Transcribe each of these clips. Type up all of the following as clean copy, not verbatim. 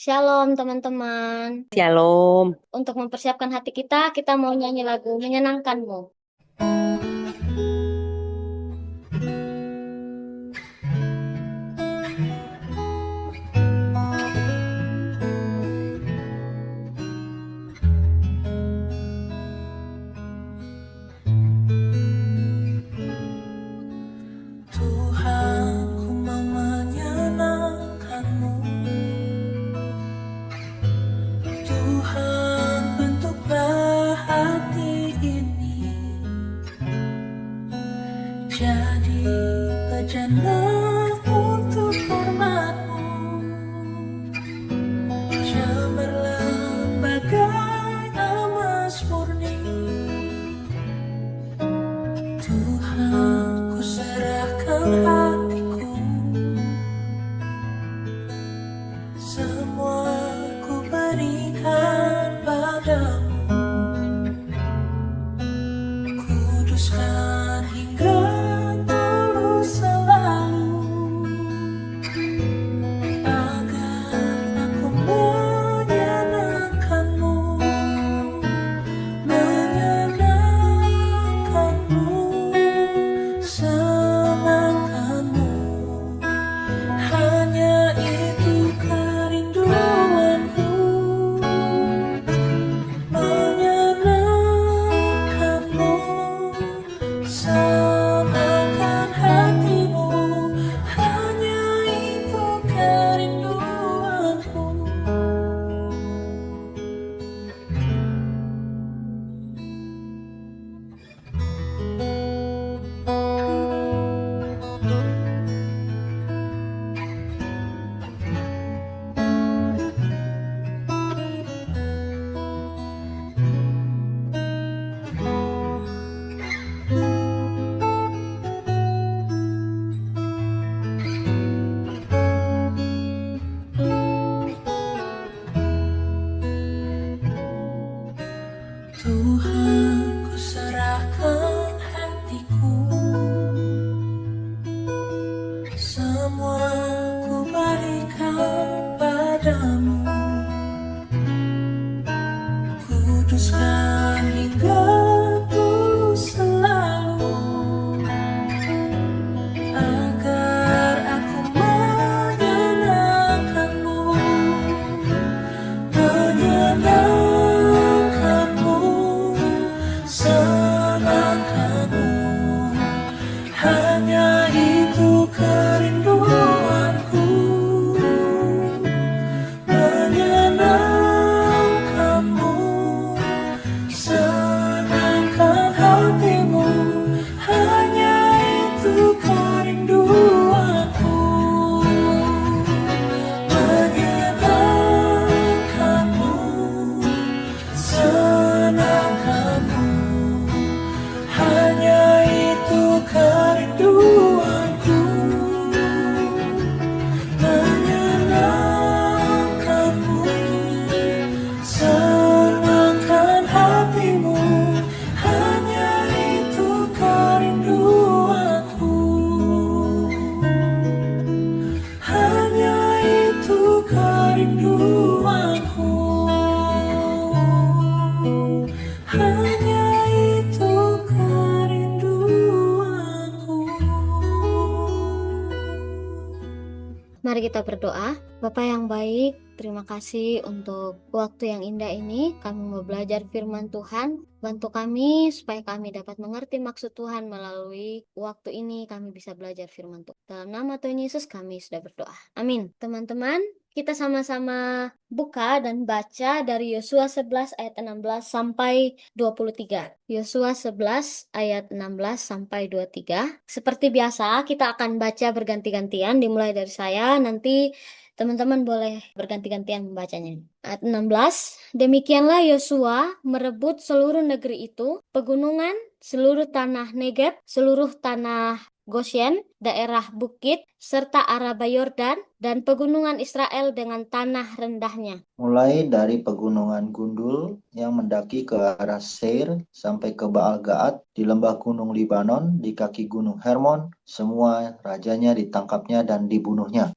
Shalom teman-teman. Shalom. Untuk mempersiapkan hati kita mau nyanyi lagu Menyenangkanmu. Tuhan, ku mau menyenangkanmu. Tuhan, bentuklah hati ini jadi bejana untuk hormat-Mu. Cemerlang bagai emas murni. Tuhan, ku serahkan hatiku. Semua ku berikan padamu. Kuduskan hingga tulus selalu, agar aku menyenangkanmu, menyenangkanmu, senangkanmu. Hanya itu kerinduanku, menyenangkanmu, senangkan hatimu. Hanya itu kerinduanku. Tuhan, ku serahkan hatiku. Semua ku berikan padamu. Kuduskan hingga tulus selalu, agar aku menyenangkanmu, menyenangkanmu, senangkanmu. Hanya itu kerinduanku, menyenangkanmu, senangkan hatimu. Hanya itu kerinduanku, menyenangkanmu, senangkanmu. Hanya itu kerinduanku, menyenangkanmu, senangkan hatimu. Hanya itu kerinduanku, hanya itu kerinduanku, hanya itu kerinduanku. Mari kita berdoa. Bapa yang baik, terima kasih untuk waktu yang indah ini. Kami mau belajar firman Tuhan. Bantu kami supaya kami dapat mengerti maksud Tuhan melalui waktu ini. Kami bisa belajar firman Tuhan. Dalam nama Tuhan Yesus kami sudah berdoa. Amin. Teman-teman, kita sama-sama buka dan baca dari Yosua 11 ayat 16 sampai 23. Yosua 11 ayat 16 sampai 23. Seperti biasa, kita akan baca berganti-gantian, dimulai dari saya, nanti teman-teman boleh berganti-gantian membacanya. Ayat 16, demikianlah Yosua merebut seluruh negeri itu, pegunungan, seluruh tanah Negeb, seluruh tanah Goshen, daerah bukit, serta Araba Yordan, dan pegunungan Israel dengan tanah rendahnya. Mulai dari pegunungan Gundul yang mendaki ke arah Seir sampai ke Baal Gaad, di lembah gunung Libanon, di kaki gunung Hermon, semua rajanya ditangkapnya dan dibunuhnya.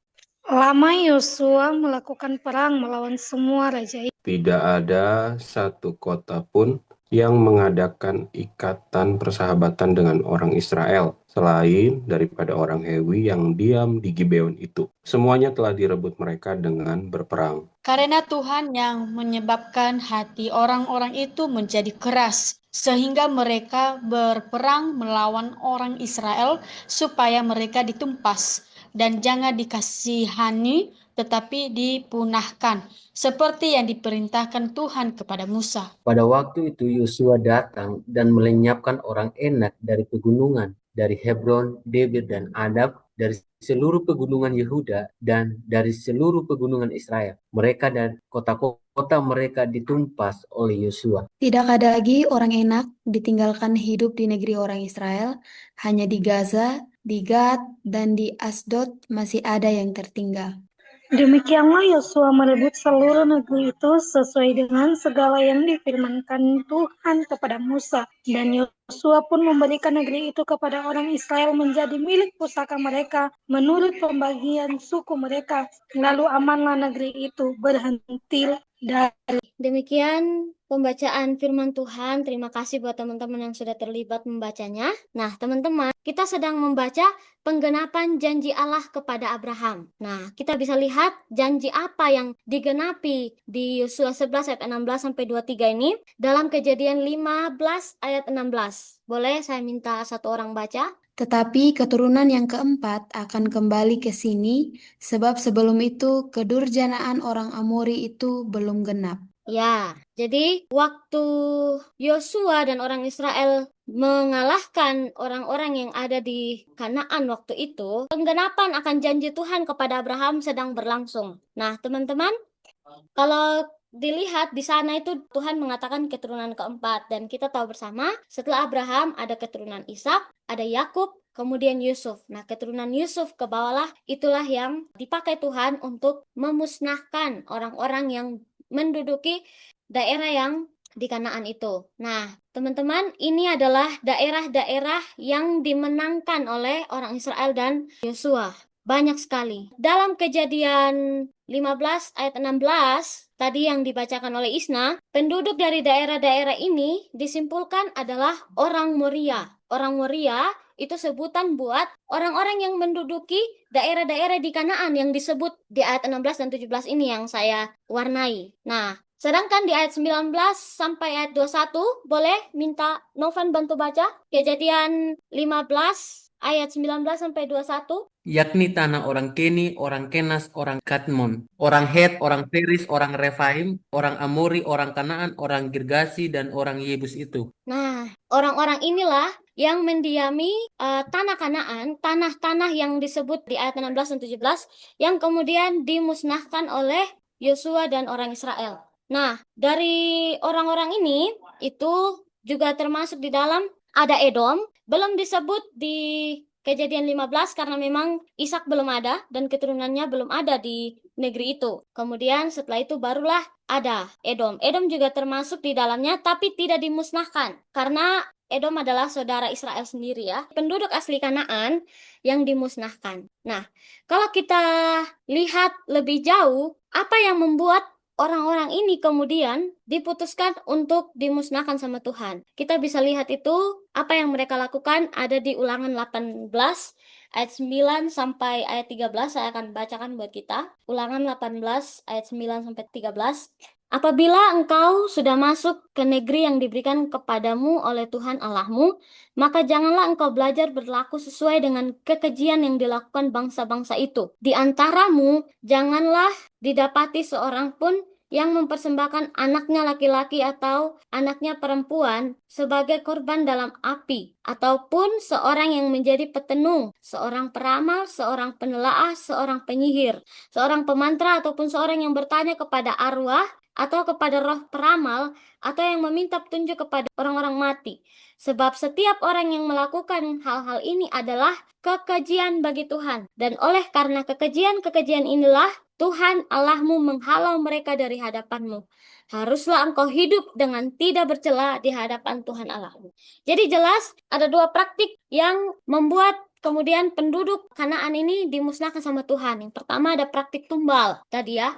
Lama Yosua melakukan perang melawan semua raja itu. Tidak ada satu kota pun yang mengadakan ikatan persahabatan dengan orang Israel, selain daripada orang Hewi yang diam di Gibeon itu. Semuanya telah direbut mereka dengan berperang. Karena Tuhan yang menyebabkan hati orang-orang itu menjadi keras, sehingga mereka berperang melawan orang Israel supaya mereka ditumpas dan jangan dikasihani, tetapi dipunahkan, seperti yang diperintahkan Tuhan kepada Musa. Pada waktu itu Yosua datang dan melenyapkan orang Enak dari pegunungan, dari Hebron, Debir, dan Adab, dari seluruh pegunungan Yehuda dan dari seluruh pegunungan Israel. Mereka dan kota-kota mereka ditumpas oleh Yosua. Tidak ada lagi orang Enak ditinggalkan hidup di negeri orang Israel, hanya di Gaza, di Gad, dan di Asdod masih ada yang tertinggal. Demikianlah Yosua merebut seluruh negeri itu sesuai dengan segala yang difirmankan Tuhan kepada Musa. Dan Yosua pun memberikan negeri itu kepada orang Israel menjadi milik pusaka mereka menurut pembagian suku mereka. Lalu amanlah negeri itu, berhenti dari. Demikian pembacaan firman Tuhan. Terima kasih buat teman-teman yang sudah terlibat membacanya. Nah, teman-teman, kita sedang membaca penggenapan janji Allah kepada Abraham. Nah, kita bisa lihat janji apa yang digenapi di Yosua 11 ayat 16 sampai 23 ini dalam Kejadian 15 ayat 16. Boleh saya minta satu orang baca? Tetapi keturunan yang keempat akan kembali ke sini, sebab sebelum itu kedurjanaan orang Amori itu belum genap. Ya, jadi waktu Yosua dan orang Israel mengalahkan orang-orang yang ada di Kanaan waktu itu, penggenapan akan janji Tuhan kepada Abraham sedang berlangsung. Nah, teman-teman, kalau dilihat di sana itu Tuhan mengatakan keturunan keempat, dan kita tahu bersama setelah Abraham ada keturunan Ishak, ada Yakub, kemudian Yusuf. Nah, keturunan Yusuf ke bawahlah itulah yang dipakai Tuhan untuk memusnahkan orang-orang yang menduduki daerah yang di Kanaan itu. Nah, teman-teman, ini adalah daerah-daerah yang dimenangkan oleh orang Israel dan Yosua. Banyak sekali. Dalam Kejadian 15 ayat 16, tadi yang dibacakan oleh Isna, penduduk dari daerah-daerah ini disimpulkan adalah orang Moria. Orang Moria itu sebutan buat orang-orang yang menduduki daerah-daerah di Kanaan yang disebut di ayat 16 dan 17 ini yang saya warnai. Nah, sedangkan di ayat 19 sampai ayat 21, boleh minta Novan bantu baca? Kejadian 15 ayat 19 sampai 21. Yakni tanah orang Keni, orang Kenas, orang Kadmon, orang Het, orang Feris, orang Refaim, orang Amori, orang Kanaan, orang Girgasi, dan orang Yebus itu. Nah, orang-orang inilah yang mendiami tanah Kanaan, tanah-tanah yang disebut di ayat 16 dan 17, yang kemudian dimusnahkan oleh Yosua dan orang Israel. Nah, dari orang-orang ini, itu juga termasuk di dalam ada Edom, belum disebut di Kejadian 15 karena memang Ishak belum ada dan keturunannya belum ada di negeri itu. Kemudian setelah itu barulah ada Edom. Edom juga termasuk di dalamnya tapi tidak dimusnahkan karena Edom adalah saudara Israel sendiri ya. Penduduk asli Kanaan yang dimusnahkan. Nah, kalau kita lihat lebih jauh, apa yang membuat orang-orang ini kemudian diputuskan untuk dimusnahkan sama Tuhan? Kita bisa lihat itu, apa yang mereka lakukan ada di Ulangan 18 ayat 9 sampai ayat 13. Saya akan bacakan buat kita. Ulangan 18 ayat 9 sampai 13. Apabila engkau sudah masuk ke negeri yang diberikan kepadamu oleh Tuhan Allahmu, maka janganlah engkau belajar berlaku sesuai dengan kekejian yang dilakukan bangsa-bangsa itu. Di antaramu, janganlah didapati seorang pun yang mempersembahkan anaknya laki-laki atau anaknya perempuan sebagai korban dalam api, ataupun seorang yang menjadi petenung, seorang peramal, seorang penelaah, seorang penyihir, seorang pemantra, ataupun seorang yang bertanya kepada arwah atau kepada roh peramal, atau yang meminta petunjuk kepada orang-orang mati. Sebab setiap orang yang melakukan hal-hal ini adalah kekejian bagi Tuhan. Dan oleh karena kekejian-kekejian inilah Tuhan Allahmu menghalau mereka dari hadapanmu. Haruslah engkau hidup dengan tidak bercela di hadapan Tuhan Allahmu. Jadi jelas ada dua praktik yang membuat kemudian penduduk Kanaan ini dimusnahkan sama Tuhan. Yang pertama ada praktik tumbal tadi ya.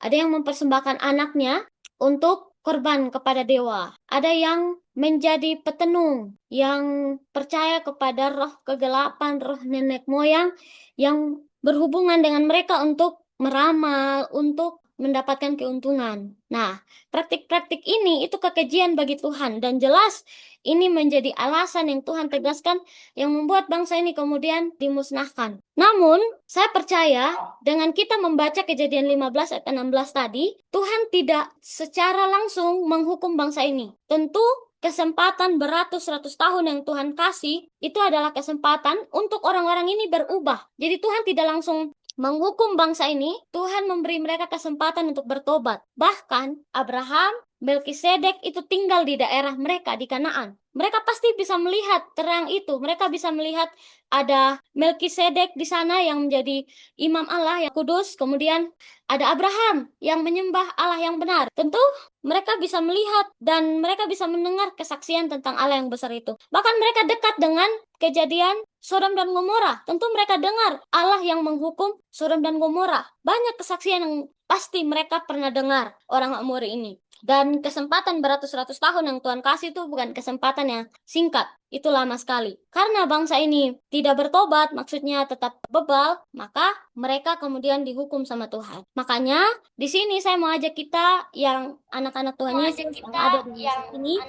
Ada yang mempersembahkan anaknya untuk korban kepada dewa. Ada yang menjadi petenung, yang percaya kepada roh kegelapan, roh nenek moyang yang berhubungan dengan mereka untuk meramal, untuk mendapatkan keuntungan. Nah, praktik-praktik ini itu kekejian bagi Tuhan dan jelas ini menjadi alasan yang Tuhan tegaskan yang membuat bangsa ini kemudian dimusnahkan. Namun, saya percaya dengan kita membaca Kejadian 15 ayat 16 tadi, Tuhan tidak secara langsung menghukum bangsa ini. Tentu kesempatan beratus-ratus tahun yang Tuhan kasih itu adalah kesempatan untuk orang-orang ini berubah. Jadi Tuhan tidak langsung menghukum bangsa ini, Tuhan memberi mereka kesempatan untuk bertobat. Bahkan Abraham, Melkisedek itu tinggal di daerah mereka di Kanaan. Mereka pasti bisa melihat terang itu. Mereka bisa melihat ada Melkisedek di sana yang menjadi imam Allah yang kudus. Kemudian ada Abraham yang menyembah Allah yang benar. Tentu mereka bisa melihat dan mereka bisa mendengar kesaksian tentang Allah yang besar itu. Bahkan mereka dekat dengan kejadian Sodom dan Gomora. Tentu mereka dengar Allah yang menghukum Sodom dan Gomora. Banyak kesaksian yang pasti mereka pernah dengar orang Amori ini. Dan kesempatan beratus-ratus tahun yang Tuhan kasih itu bukan kesempatan yang singkat. Itu lama sekali. Karena bangsa ini tidak bertobat, maksudnya tetap bebal, maka mereka kemudian dihukum sama Tuhan. Makanya di sini saya mau ajak kita yang anak-anak Tuhan Yesus yang ada di sini,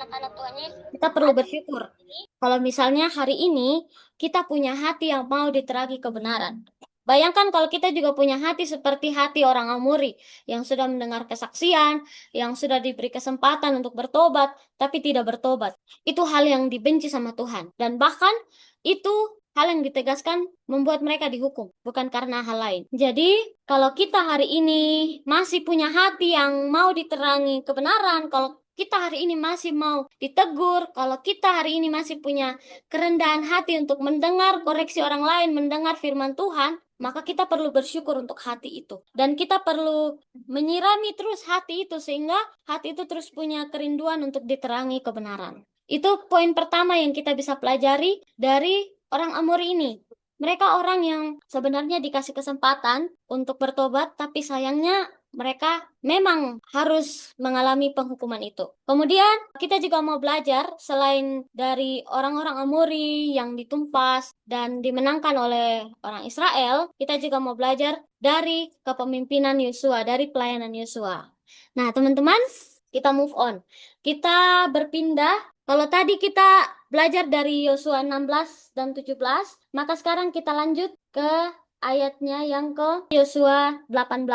kita perlu bersyukur. Kalau misalnya hari ini kita punya hati yang mau diterangi kebenaran. Bayangkan kalau kita juga punya hati seperti hati orang Amori yang sudah mendengar kesaksian, yang sudah diberi kesempatan untuk bertobat, tapi tidak bertobat. Itu hal yang dibenci sama Tuhan. Dan bahkan itu hal yang ditegaskan membuat mereka dihukum, bukan karena hal lain. Jadi, kalau kita hari ini masih punya hati yang mau diterangi kebenaran, kalau kita hari ini masih mau ditegur, kalau kita hari ini masih punya kerendahan hati untuk mendengar koreksi orang lain, mendengar firman Tuhan, maka kita perlu bersyukur untuk hati itu. Dan kita perlu menyirami terus hati itu sehingga hati itu terus punya kerinduan untuk diterangi kebenaran. Itu poin pertama yang kita bisa pelajari dari orang Amori ini. Mereka orang yang sebenarnya dikasih kesempatan untuk bertobat, tapi sayangnya mereka memang harus mengalami penghukuman itu. Kemudian kita juga mau belajar selain dari orang-orang Amori yang ditumpas dan dimenangkan oleh orang Israel, kita juga mau belajar dari kepemimpinan Yosua, dari pelayanan Yosua. Nah, teman-teman, kita move on. Kita berpindah. Kalau tadi kita belajar dari Yosua 16 dan 17, maka sekarang kita lanjut ke ayatnya yang ke Yosua 18.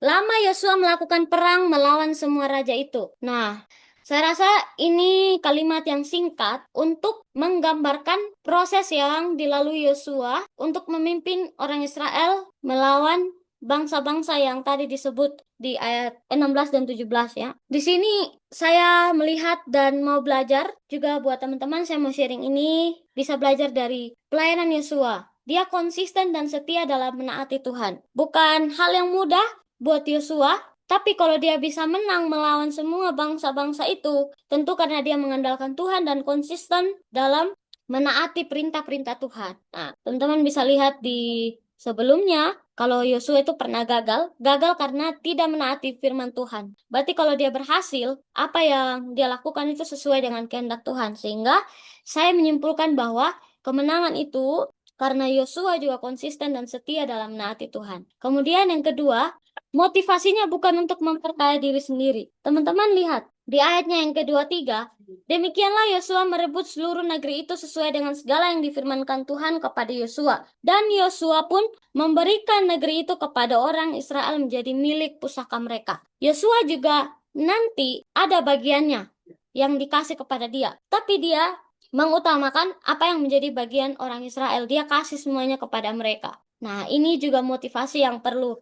Lama Yosua melakukan perang melawan semua raja itu. Nah, saya rasa ini kalimat yang singkat untuk menggambarkan proses yang dilalui Yosua untuk memimpin orang Israel melawan bangsa-bangsa yang tadi disebut di ayat 16 dan 17 ya. Di sini saya melihat dan mau belajar juga buat teman-teman, saya mau sharing ini, bisa belajar dari pelayanan Yosua. Dia konsisten dan setia dalam menaati Tuhan. Bukan hal yang mudah buat Yosua, tapi kalau dia bisa menang melawan semua bangsa-bangsa itu, tentu karena dia mengandalkan Tuhan dan konsisten dalam menaati perintah-perintah Tuhan. Nah, teman-teman bisa lihat di sebelumnya, kalau Yosua itu pernah gagal karena tidak menaati firman Tuhan. Berarti kalau dia berhasil, apa yang dia lakukan itu sesuai dengan kehendak Tuhan. Sehingga saya menyimpulkan bahwa kemenangan itu karena Yosua juga konsisten dan setia dalam menaati Tuhan. Kemudian yang kedua, motivasinya bukan untuk memperkaya diri sendiri. Teman-teman lihat, di ayatnya yang kedua tiga, demikianlah Yosua merebut seluruh negeri itu sesuai dengan segala yang difirmankan Tuhan kepada Yosua. Dan Yosua pun memberikan negeri itu kepada orang Israel menjadi milik pusaka mereka. Yosua juga nanti ada bagiannya yang dikasih kepada dia. Tapi dia mengutamakan apa yang menjadi bagian orang Israel. Dia kasih semuanya kepada mereka. Nah, ini juga motivasi yang perlu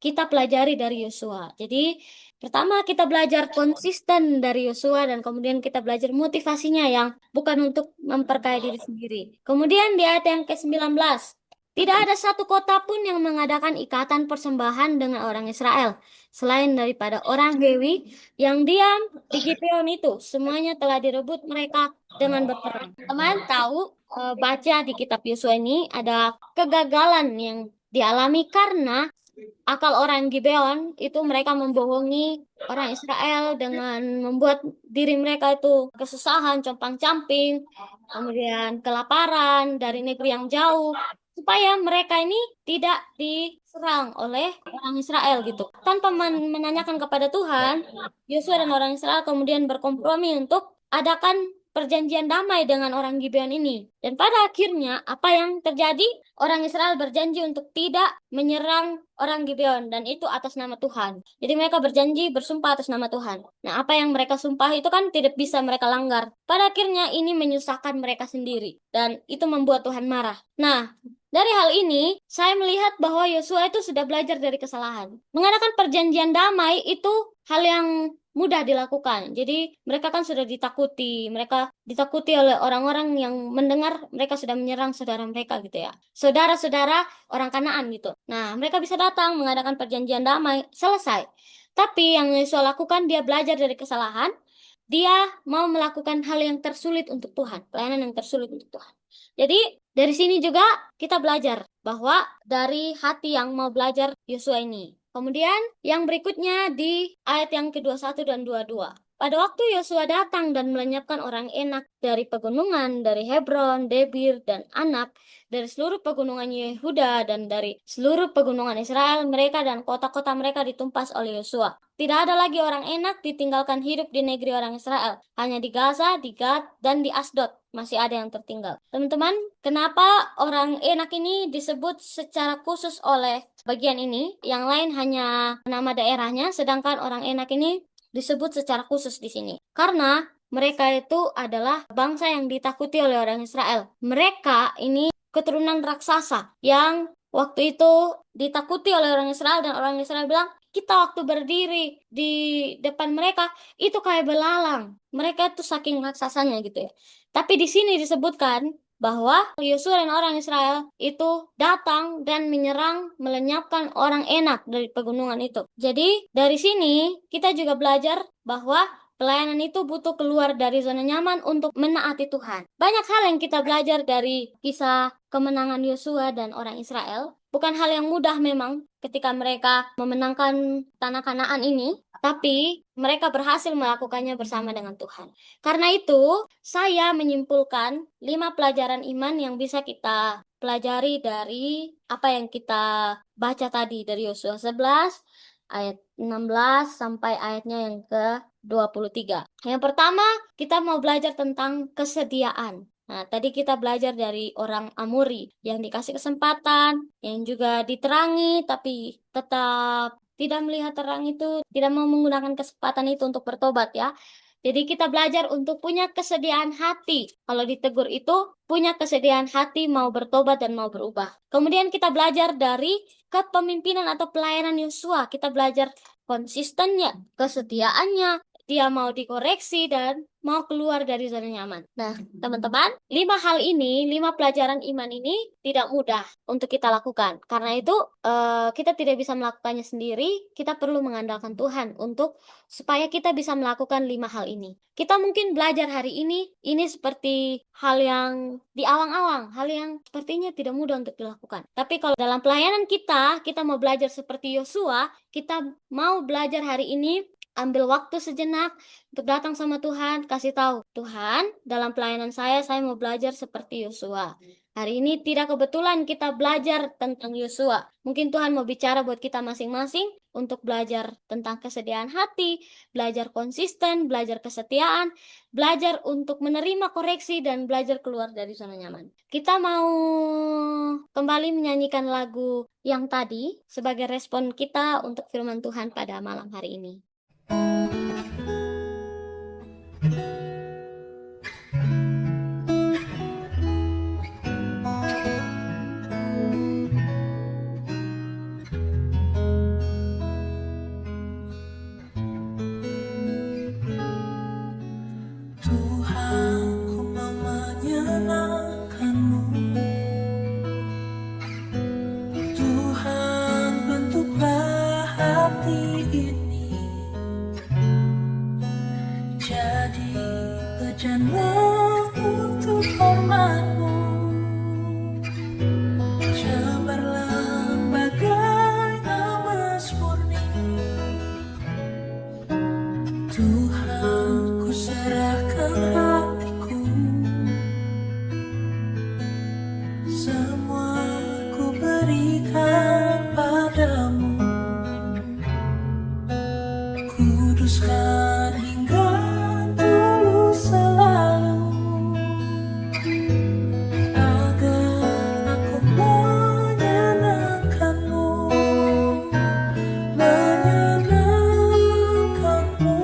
kita pelajari dari Yosua. Jadi, pertama kita belajar konsisten dari Yosua dan kemudian kita belajar motivasinya yang bukan untuk memperkaya diri sendiri. Kemudian di ayat yang ke-19, tidak ada satu kota pun yang mengadakan ikatan persembahan dengan orang Israel, selain daripada orang Lewi yang diam di Gibeon itu. Semuanya telah direbut mereka dengan berperang. Teman tahu, baca di kitab Yosua ini ada kegagalan yang dialami karena akal orang Gibeon itu mereka membohongi orang Israel dengan membuat diri mereka itu kesusahan, compang-camping, kemudian kelaparan dari negeri yang jauh, supaya mereka ini tidak diserang oleh orang Israel gitu. Tanpa menanyakan kepada Tuhan, Yosua dan orang Israel kemudian berkompromi untuk adakan perjanjian damai dengan orang Gibeon ini. Dan pada akhirnya apa yang terjadi? Orang Israel berjanji untuk tidak menyerang orang Gibeon, dan itu atas nama Tuhan. Jadi mereka berjanji bersumpah atas nama Tuhan. Nah, apa yang mereka sumpah itu kan tidak bisa mereka langgar. Pada akhirnya ini menyusahkan mereka sendiri, dan itu membuat Tuhan marah. Nah, dari hal ini, saya melihat bahwa Yosua itu sudah belajar dari kesalahan. Mengadakan perjanjian damai itu hal yang mudah dilakukan. Jadi mereka kan sudah ditakuti. Mereka ditakuti oleh orang-orang yang mendengar mereka sudah menyerang saudara mereka gitu ya. Saudara-saudara orang Kanaan gitu. Nah, mereka bisa datang mengadakan perjanjian damai, selesai. Tapi yang Yosua lakukan, dia belajar dari kesalahan. Dia mau melakukan hal yang tersulit untuk Tuhan, pelayanan yang tersulit untuk Tuhan. Jadi dari sini juga kita belajar bahwa dari hati yang mau belajar Yosua ini. Kemudian yang berikutnya di ayat yang ke-21 dan 22. Pada waktu Yosua datang dan melenyapkan orang Enak dari pegunungan, dari Hebron, Debir, dan Anak, dari seluruh pegunungan Yehuda dan dari seluruh pegunungan Israel, mereka dan kota-kota mereka ditumpas oleh Yosua. Tidak ada lagi orang Enak ditinggalkan hidup di negeri orang Israel. Hanya di Gaza, di Gad, dan di Asdod masih ada yang tertinggal. Teman-teman, kenapa orang Enak ini disebut secara khusus oleh bagian ini? Yang lain hanya nama daerahnya, sedangkan orang Enak ini disebut secara khusus di sini. Karena mereka itu adalah bangsa yang ditakuti oleh orang Israel. Mereka ini keturunan raksasa yang waktu itu ditakuti oleh orang Israel, dan orang Israel bilang, kita waktu berdiri di depan mereka itu kayak belalang. Mereka itu saking raksasanya gitu ya. Tapi di sini disebutkan bahwa Yosua dan orang Israel itu datang dan menyerang, melenyapkan orang Enak dari pegunungan itu. Jadi dari sini kita juga belajar bahwa pelayanan itu butuh keluar dari zona nyaman untuk menaati Tuhan. Banyak hal yang kita belajar dari kisah kemenangan Yosua dan orang Israel. Bukan hal yang mudah memang ketika mereka memenangkan tanah Kanaan ini, tapi mereka berhasil melakukannya bersama dengan Tuhan. Karena itu, saya menyimpulkan 5 pelajaran iman yang bisa kita pelajari dari apa yang kita baca tadi dari Yosua 11 ayat 16 sampai ayatnya yang ke-23. Yang pertama, kita mau belajar tentang kesediaan. Nah, tadi kita belajar dari orang Amori yang dikasih kesempatan, yang juga diterangi, tapi tetap tidak melihat terang itu, tidak mau menggunakan kesempatan itu untuk bertobat ya. Jadi kita belajar untuk punya kesediaan hati. Kalau ditegur itu, punya kesediaan hati mau bertobat dan mau berubah. Kemudian kita belajar dari kepemimpinan atau pelayanan Yosua. Kita belajar konsistennya, kesetiaannya, dia mau dikoreksi dan mau keluar dari zona nyaman. Nah, teman-teman, 5 hal ini, 5 pelajaran iman ini tidak mudah untuk kita lakukan. Karena itu, kita tidak bisa melakukannya sendiri. Kita perlu mengandalkan Tuhan untuk supaya kita bisa melakukan 5 hal ini. Kita mungkin belajar hari ini seperti hal yang di awang-awang, hal yang sepertinya tidak mudah untuk dilakukan. Tapi kalau dalam pelayanan kita mau belajar seperti Yosua, kita mau belajar hari ini, ambil waktu sejenak untuk datang sama Tuhan, kasih tahu, Tuhan, dalam pelayanan saya mau belajar seperti Yosua. Hari ini tidak kebetulan kita belajar tentang Yosua. Mungkin Tuhan mau bicara buat kita masing-masing untuk belajar tentang kesediaan hati, belajar konsisten, belajar kesetiaan, belajar untuk menerima koreksi, dan belajar keluar dari zona nyaman. Kita mau kembali menyanyikan lagu yang tadi sebagai respon kita untuk firman Tuhan pada malam hari ini. Jangan untuk hormat-Mu. berikan padamu, kuduskan hingga tulus selalu, agar aku menyenangkanmu, menyenangkanmu,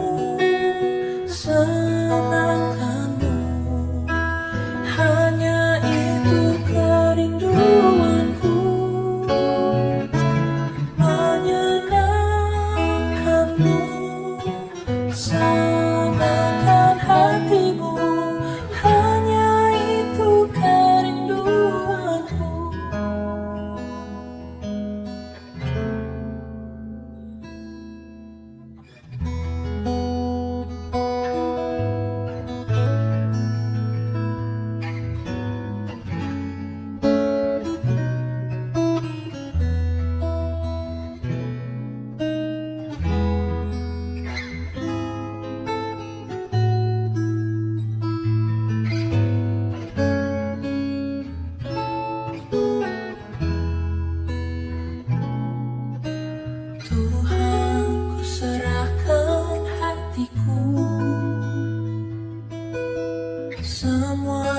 senangkanmu. Hanya itu kerinduanku, menyenangkanmu, senangkan hatimu. Hanya itu kerinduanku. Tuhan, ku serahkan hatiku, semua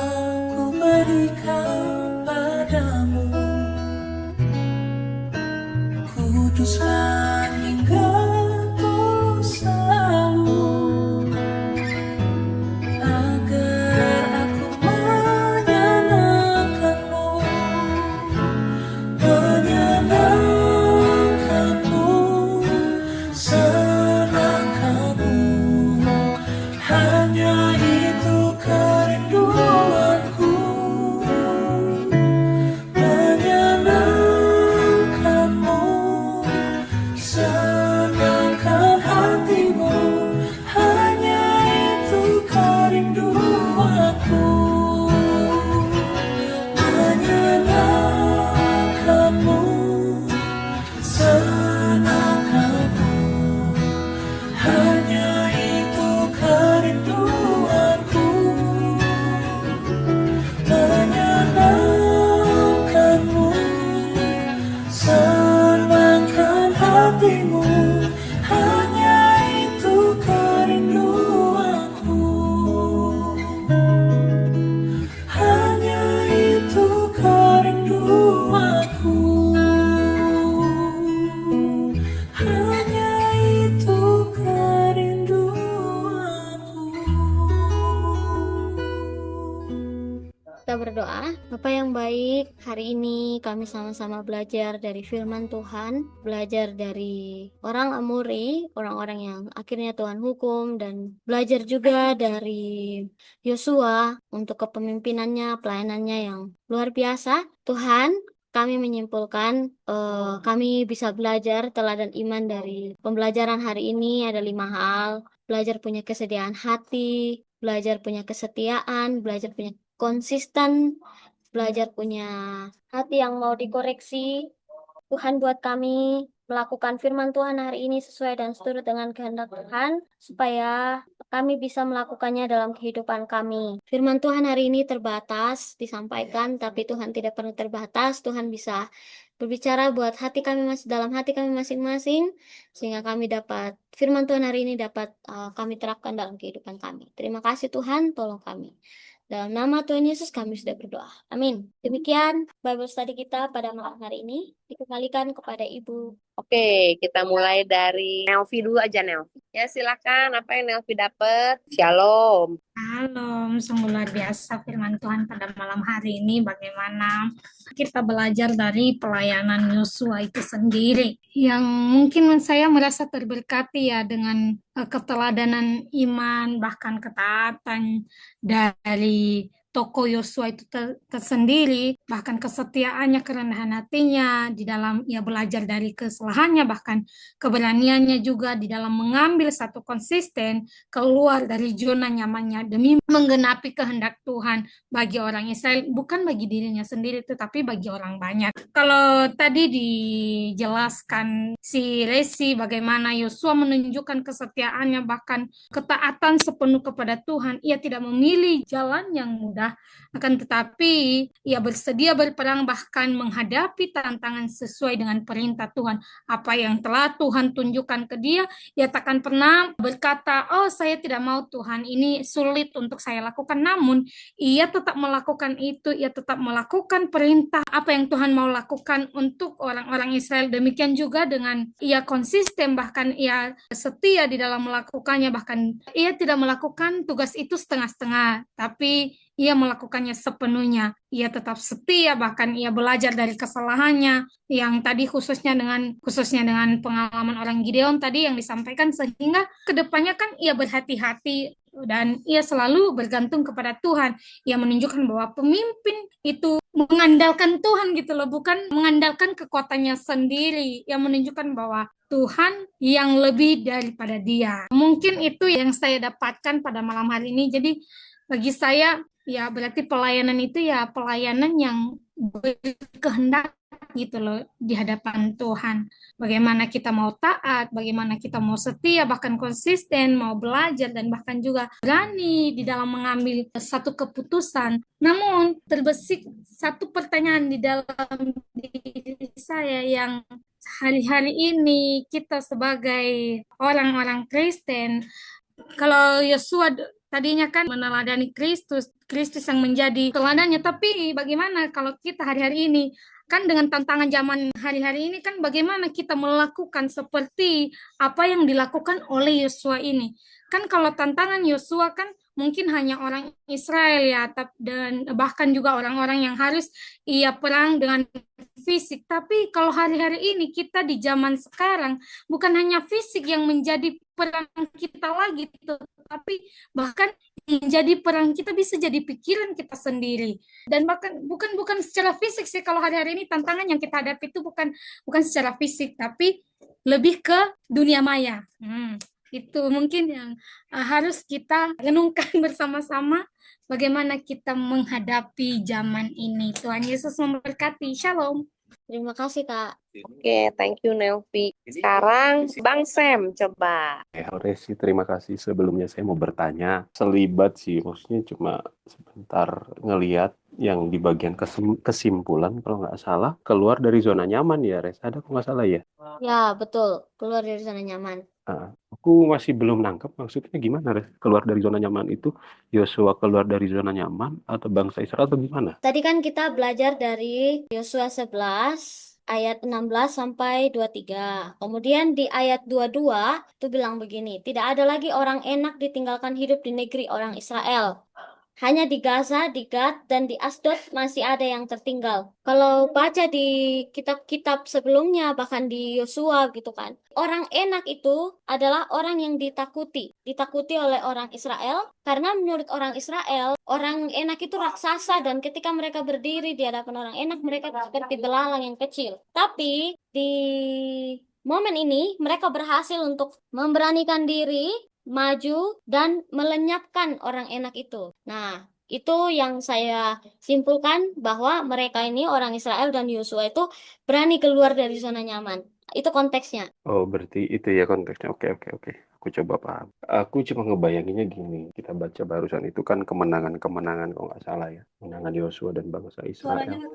ku berikan padamu, kuduskan hingga tulus selalu, agar aku menyenangkanmu, menyenangkanmu, senangkanmu. Hanya itu kerinduanku, menyenangkanmu, senangkan hatimu. Hanya itu kerinduanku, menyenangkanmu, senangkanmu. Hanya itu kerinduanku, menyenangkanmu, senangkan hatimu. Hanya itu kerinduanku, hanya itu kerinduanku, hanya itu kerinduanku. Kita berdoa. Bapa yang baik, hari ini kami sama-sama belajar dari firman Tuhan, belajar dari orang Amori, orang-orang yang akhirnya Tuhan hukum, dan belajar juga dari Yosua untuk kepemimpinannya, pelayanannya yang luar biasa. Tuhan, kami menyimpulkan kami bisa belajar teladan iman dari pembelajaran hari ini. Ada 5 hal: belajar punya kesediaan hati, belajar punya kesetiaan, belajar punya konsisten, belajar punya hati yang mau dikoreksi. Tuhan, buat kami melakukan firman Tuhan hari ini sesuai dan seturut dengan kehendak Tuhan, supaya kami bisa melakukannya dalam kehidupan kami. Firman Tuhan hari ini terbatas disampaikan, tapi Tuhan tidak pernah terbatas. Tuhan bisa berbicara buat hati kami, dalam hati kami masing-masing, sehingga kami dapat, firman Tuhan hari ini dapat kami terapkan dalam kehidupan kami. Terima kasih Tuhan, tolong kami. Dalam nama Tuhan Yesus kami sudah berdoa. Amin. Demikian Bible study kita pada malam hari ini. Dikembalikan kepada Ibu. Oke, kita mulai dari Nelvi dulu aja, Nelvi. Ya, silakan. Apa yang Nelvi dapat? Shalom. Shalom, sungguh luar biasa firman Tuhan pada malam hari ini. Bagaimana kita belajar dari pelayanan Yosua itu sendiri, yang mungkin saya merasa terberkati ya dengan keteladanan iman, bahkan ketaatan dari tokoh Yosua itu tersendiri, bahkan kesetiaannya, kerendahan hatinya di dalam ia belajar dari kesalahannya, bahkan keberaniannya juga di dalam mengambil satu konsisten keluar dari zona nyamannya demi menggenapi kehendak Tuhan bagi orang Israel, bukan bagi dirinya sendiri tetapi bagi orang banyak. Kalau tadi dijelaskan si Resi bagaimana Yosua menunjukkan kesetiaannya, bahkan ketaatan sepenuh kepada Tuhan, ia tidak memilih jalan yang mudah sudah. Akan tetapi ia bersedia berperang bahkan menghadapi tantangan sesuai dengan perintah Tuhan. Apa yang telah Tuhan tunjukkan ke dia, ia takkan pernah berkata, oh saya tidak mau Tuhan, ini sulit untuk saya lakukan. Namun ia tetap melakukan itu, ia tetap melakukan perintah apa yang Tuhan mau lakukan untuk orang-orang Israel. Demikian juga dengan ia konsisten, bahkan ia setia di dalam melakukannya, bahkan ia tidak melakukan tugas itu setengah-setengah, tapi ia melakukannya sepenuhnya. Ia tetap setia, bahkan ia belajar dari kesalahannya yang tadi khususnya dengan pengalaman orang Gideon tadi yang disampaikan, sehingga kedepannya kan ia berhati-hati dan ia selalu bergantung kepada Tuhan. Ia menunjukkan bahwa pemimpin itu mengandalkan Tuhan gitu loh, bukan mengandalkan kekuatannya sendiri. Ia menunjukkan bahwa Tuhan yang lebih daripada dia. Mungkin itu yang saya dapatkan pada malam hari ini. Jadi bagi saya ya berarti pelayanan itu ya pelayanan yang berkehendak gitu loh di hadapan Tuhan. Bagaimana kita mau taat, bagaimana kita mau setia, bahkan konsisten, mau belajar, dan bahkan juga berani di dalam mengambil satu keputusan. Namun terbesit satu pertanyaan di dalam diri saya yang hari-hari ini kita sebagai orang-orang Kristen, kalau Yosua tadinya kan meneladani Kristus, Kristus yang menjadi teladannya, tapi bagaimana kalau kita hari-hari ini, kan dengan tantangan zaman hari-hari ini kan bagaimana kita melakukan seperti apa yang dilakukan oleh Yosua ini. Kan kalau tantangan Yosua kan mungkin hanya orang Israel ya, dan bahkan juga orang-orang yang harus ia perang dengan fisik. Tapi kalau hari-hari ini kita di zaman sekarang, bukan hanya fisik yang menjadi perang kita lagi, tapi bahkan menjadi perang kita bisa jadi pikiran kita sendiri. Dan bahkan bukan secara fisik sih, kalau hari-hari ini tantangan yang kita hadapi itu bukan secara fisik, tapi lebih ke dunia maya. Itu mungkin yang harus kita renungkan bersama-sama, bagaimana kita menghadapi zaman ini. Tuhan Yesus memberkati. Shalom. Terima kasih, Kak. Oke, thank you Nelvi. Sekarang Bang Sam coba. Resi, terima kasih. Sebelumnya saya mau bertanya, selibat sih, maksudnya cuma sebentar ngeliat yang di bagian kesimpulan, kalau nggak salah, keluar dari zona nyaman ya, Res. Ada kok nggak salah ya? Ya, betul. Keluar dari zona nyaman. Aku masih belum nangkep maksudnya gimana, Res? Keluar dari zona nyaman itu, Yosua keluar dari zona nyaman atau bangsa Israel atau gimana? Tadi kan kita belajar dari Yosua 11 ayat 16 sampai 23. Kemudian di ayat 22 itu bilang begini, tidak ada lagi orang enak ditinggalkan hidup di negeri orang Israel. Hanya di Gaza, di Gad, dan di Asdod masih ada yang tertinggal. Kalau baca di kitab-kitab sebelumnya, bahkan di Yosua gitu kan, orang enak itu adalah orang yang ditakuti oleh orang Israel, karena menurut orang Israel, orang enak itu raksasa, dan ketika mereka berdiri di hadapan orang enak, mereka seperti belalang yang kecil. Tapi di momen ini, mereka berhasil untuk memberanikan diri, maju, dan melenyapkan orang enak itu. Nah, itu yang saya simpulkan, bahwa mereka ini orang Israel dan Yosua itu berani keluar dari zona nyaman. Itu konteksnya. Oh, berarti itu ya konteksnya. Oke. Aku coba paham. Aku cuma ngebayanginnya gini. Kita baca barusan itu kan kemenangan-kemenangan kalau nggak salah ya. Kemenangan Yosua dan bangsa Israel.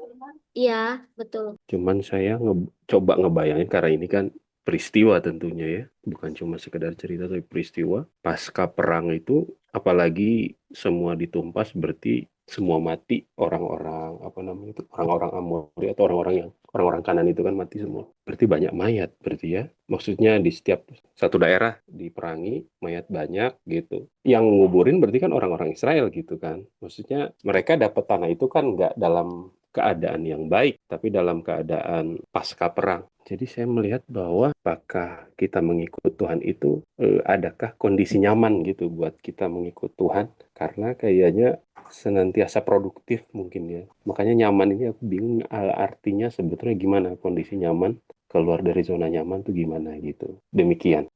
Iya, betul. Cuman saya coba ngebayangin, karena ini kan peristiwa tentunya ya, bukan cuma sekedar cerita tapi peristiwa pasca perang itu, apalagi semua ditumpas, berarti semua mati, orang-orang orang-orang Amori atau orang-orang Kanan itu kan mati semua, berarti banyak mayat, berarti ya, maksudnya di setiap satu daerah diperangi, mayat banyak gitu, yang nguburin berarti kan orang-orang Israel gitu kan, maksudnya mereka dapat tanah itu kan nggak dalam keadaan yang baik, tapi dalam keadaan pasca perang. Jadi saya melihat bahwa apakah kita mengikut Tuhan itu, adakah kondisi nyaman gitu buat kita mengikut Tuhan? Karena kayaknya senantiasa produktif mungkin ya. Makanya nyaman ini aku bingung artinya sebetulnya gimana, kondisi nyaman, keluar dari zona nyaman tuh gimana gitu. Demikian.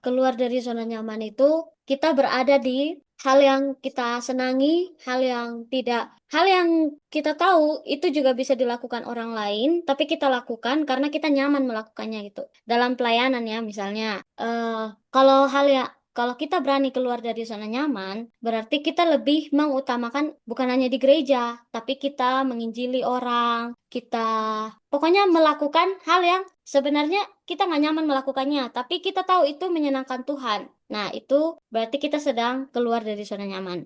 Keluar dari zona nyaman itu kita berada di hal yang kita senangi, hal yang kita tahu itu juga bisa dilakukan orang lain, tapi kita lakukan karena kita nyaman melakukannya gitu. Dalam pelayanan ya, misalnya, kalau hal Kalau kita berani keluar dari zona nyaman, berarti kita lebih mengutamakan bukan hanya di gereja, tapi kita menginjili orang, kita pokoknya melakukan hal yang sebenarnya kita nggak nyaman melakukannya, tapi kita tahu itu menyenangkan Tuhan. Nah, itu berarti kita sedang keluar dari zona nyaman.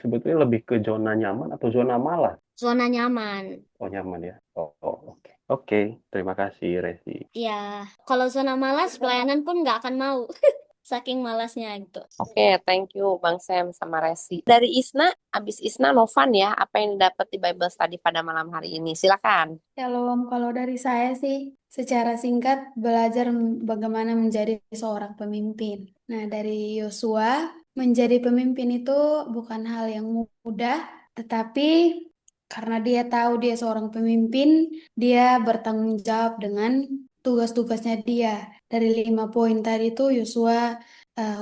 Sebetulnya lebih ke zona nyaman atau zona malas? Zona nyaman. Oh, nyaman ya. Oke. Oke, terima kasih Resi. Ya, kalau zona malas, pelayanan pun nggak akan mau. Saking malasnya gitu. Oke, thank you Bang Sam sama Resi. Dari Isna, abis Isna Novan ya, apa yang didapat di Bible Study pada malam hari ini? Silakan. Shalom, kalau dari saya sih, secara singkat belajar bagaimana menjadi seorang pemimpin. Nah, dari Yosua, menjadi pemimpin itu bukan hal yang mudah, tetapi karena dia tahu dia seorang pemimpin, dia bertanggung jawab dengan tugas-tugasnya dia. Dari 5 poin tadi itu, Yosua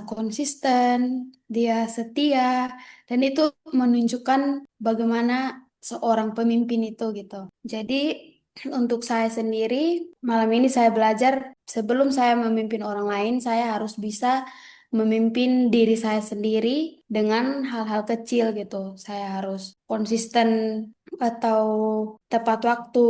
konsisten, dia setia, dan itu menunjukkan bagaimana seorang pemimpin itu gitu. Jadi untuk saya sendiri, malam ini saya belajar sebelum saya memimpin orang lain, saya harus bisa memimpin diri saya sendiri dengan hal-hal kecil gitu. Saya harus konsisten atau tepat waktu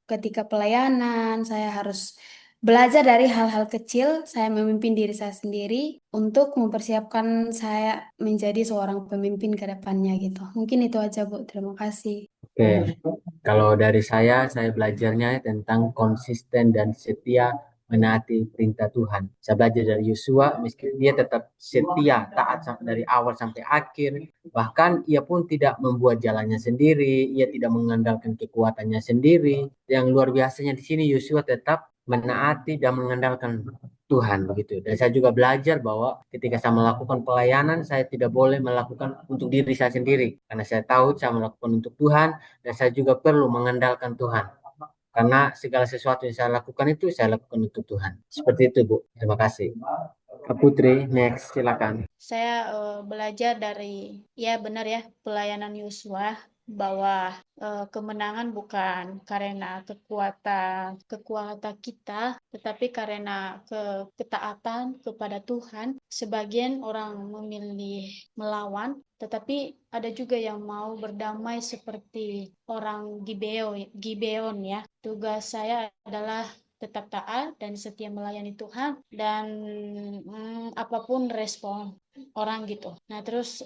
ketika pelayanan, saya harus belajar dari hal-hal kecil, saya memimpin diri saya sendiri untuk mempersiapkan saya menjadi seorang pemimpin ke depannya gitu. Mungkin itu aja, Bu. Terima kasih. Oke, kalau dari saya belajarnya tentang konsisten dan setia menaati perintah Tuhan. Saya belajar dari Yosua, meski dia tetap setia, taat dari awal sampai akhir. Bahkan ia pun tidak membuat jalannya sendiri, ia tidak mengandalkan kekuatannya sendiri. Yang luar biasanya di sini Yosua tetap menaati dan mengandalkan Tuhan begitu. Dan saya juga belajar bahwa ketika saya melakukan pelayanan, saya tidak boleh melakukan untuk diri saya sendiri. Karena saya tahu saya melakukan untuk Tuhan, dan saya juga perlu mengandalkan Tuhan. Karena segala sesuatu yang saya lakukan itu saya lakukan untuk Tuhan. Seperti itu, Bu. Terima kasih. Kak Putri, next, silakan. Saya belajar dari, ya benar ya, pelayanan Yosua bahwa kemenangan bukan karena kekuatan kita, tetapi karena ketaatan kepada Tuhan. Sebagian orang memilih melawan, tetapi ada juga yang mau berdamai seperti orang Gibeon ya. Tugas saya adalah tetap taat dan setia melayani Tuhan dan apapun respon orang gitu. Nah terus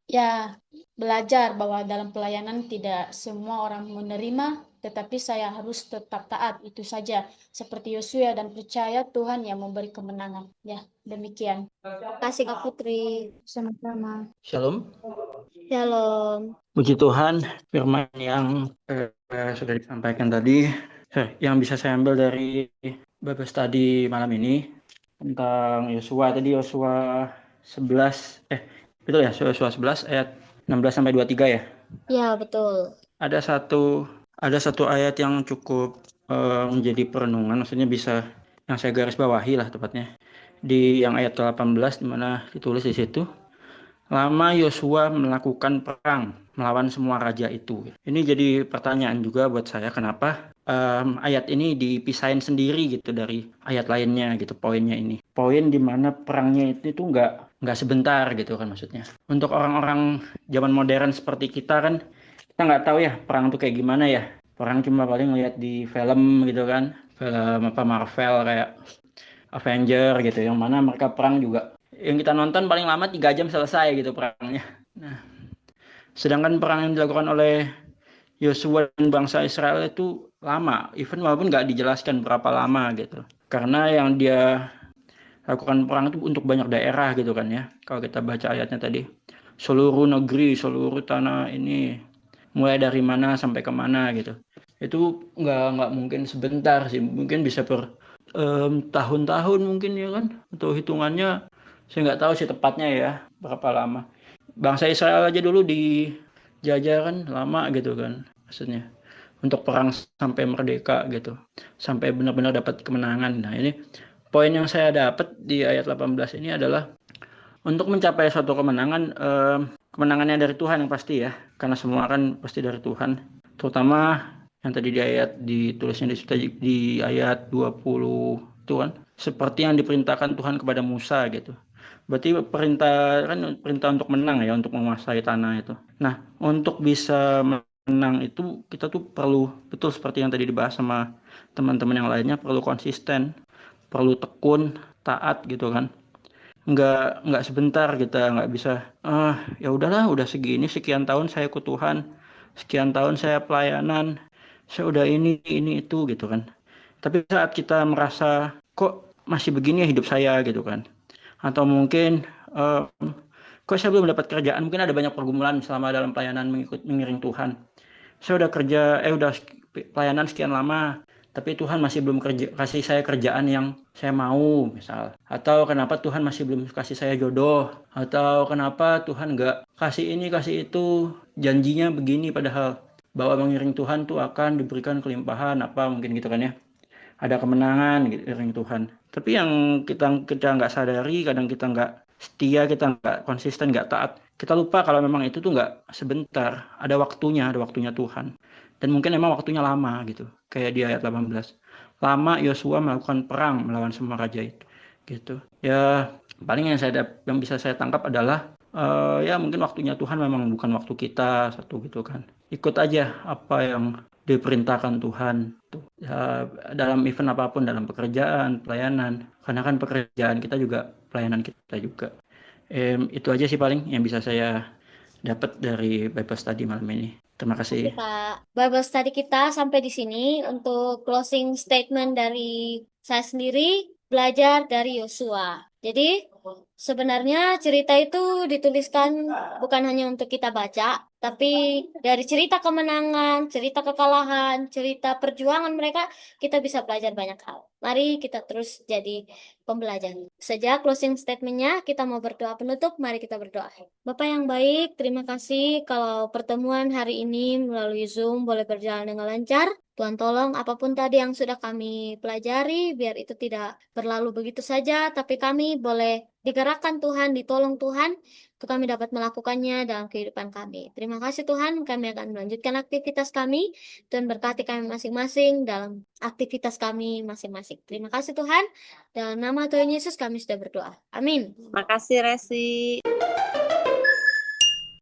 ya belajar bahwa dalam pelayanan tidak semua orang menerima, tetapi saya harus tetap taat, itu saja. Seperti Yosua, dan percaya Tuhan yang memberi kemenangan. Ya, demikian. Terima kasih Kak Putri. Sama-sama. Shalom. Shalom. Puji Tuhan, firman yang sudah disampaikan tadi, yang bisa saya ambil dari Bible Study malam ini tentang Yosua. Tadi Yosua 11, betul ya, Yosua 11 ayat 16 sampai 23 ya. Ya, betul. Ada satu ayat yang cukup menjadi perenungan, maksudnya bisa yang saya garis bawahi lah tepatnya. Di yang ayat 18 di mana ditulis di situ, lama Yosua melakukan perang melawan semua raja itu. Ini jadi pertanyaan juga buat saya, kenapa ayat ini dipisahin sendiri gitu dari ayat lainnya gitu, poinnya ini. Poin di mana perangnya itu nggak sebentar gitu kan maksudnya. Untuk orang-orang zaman modern seperti kita kan, kita nggak tahu ya perang tuh kayak gimana ya. Perang cuma paling lihat di film gitu kan, film apa Marvel kayak Avenger gitu, yang mana mereka perang juga, yang kita nonton paling lama 3 jam selesai gitu perangnya. Nah, sedangkan perang yang dilakukan oleh Yosua dan bangsa Israel itu lama, even walaupun nggak dijelaskan berapa lama gitu. Karena yang dia lakukan perang itu untuk banyak daerah gitu kan ya. Kalau kita baca ayatnya tadi, seluruh negeri, seluruh tanah ini, mulai dari mana sampai kemana gitu. Itu nggak mungkin sebentar sih, mungkin bisa tahun-tahun mungkin ya kan, atau hitungannya saya nggak tahu sih tepatnya ya berapa lama. Bangsa Israel aja dulu dijajah kan lama gitu kan maksudnya, untuk perang sampai merdeka gitu, sampai benar-benar dapat kemenangan. Nah ini poin yang saya dapat di ayat 18 ini adalah untuk mencapai suatu kemenangan, kemenangannya dari Tuhan yang pasti ya, karena semua kan pasti dari Tuhan, terutama yang tadi di ayat ditulisnya di ayat 20 itu kan, seperti yang diperintahkan Tuhan kepada Musa gitu, Berarti perintah untuk menang ya, untuk menguasai tanah itu. Nah, untuk bisa menang itu kita tuh perlu, betul seperti yang tadi dibahas sama teman-teman yang lainnya, perlu konsisten, perlu tekun, taat gitu kan. Nggak sebentar kita nggak bisa, ya udahlah, udah sekian tahun saya ikut Tuhan, sekian tahun saya pelayanan, saya udah ini itu gitu kan. Tapi saat kita merasa kok masih begini ya hidup saya gitu kan, atau mungkin eh, kok saya belum dapat kerjaan, mungkin ada banyak pergumulan selama dalam pelayanan mengiring Tuhan. Saya udah pelayanan sekian lama, tapi Tuhan masih belum kasih saya kerjaan yang saya mau, misal. Atau kenapa Tuhan masih belum kasih saya jodoh, atau kenapa Tuhan nggak kasih ini, kasih itu, janjinya begini, padahal bahwa mengiring Tuhan tuh akan diberikan kelimpahan, apa mungkin gitu kan ya. Ada kemenangan gitu, iring Tuhan. Tapi yang kita nggak sadari, kadang kita nggak setia, kita nggak konsisten, nggak taat. Kita lupa kalau memang itu tuh nggak sebentar, ada waktunya Tuhan. Dan mungkin memang waktunya lama gitu, kayak di ayat 18. Lama Yosua melakukan perang melawan semua raja itu. Gitu. Ya paling yang bisa saya tangkap adalah ya mungkin waktunya Tuhan memang bukan waktu kita satu gitu kan. Ikut aja apa yang diperintahkan Tuhan tuh ya, dalam event apapun, dalam pekerjaan, pelayanan, karena kan pekerjaan kita juga pelayanan kita juga. Itu aja sih paling yang bisa saya dapat dari Bible Study malam ini. Terima kasih. Kak, Bible study kita sampai di sini. Untuk closing statement dari saya sendiri, belajar dari Yosua. Jadi, sebenarnya cerita itu dituliskan bukan hanya untuk kita baca, tapi dari cerita kemenangan, cerita kekalahan, cerita perjuangan mereka, kita bisa belajar banyak hal. Mari kita terus jadi pembelajar. Sejak closing statementnya, kita mau berdoa penutup, mari kita berdoa. Bapak yang baik, terima kasih kalau pertemuan hari ini melalui Zoom boleh berjalan dengan lancar. Tuhan tolong apapun tadi yang sudah kami pelajari, biar itu tidak berlalu begitu saja, tapi kami boleh digerakkan Tuhan, ditolong Tuhan, untuk kami dapat melakukannya dalam kehidupan kami. Terima kasih Tuhan, kami akan melanjutkan aktivitas kami. Tuhan berkati kami masing-masing dalam aktivitas kami masing-masing. Terima kasih Tuhan, dalam nama Tuhan Yesus kami sudah berdoa. Amin. Makasih Resi.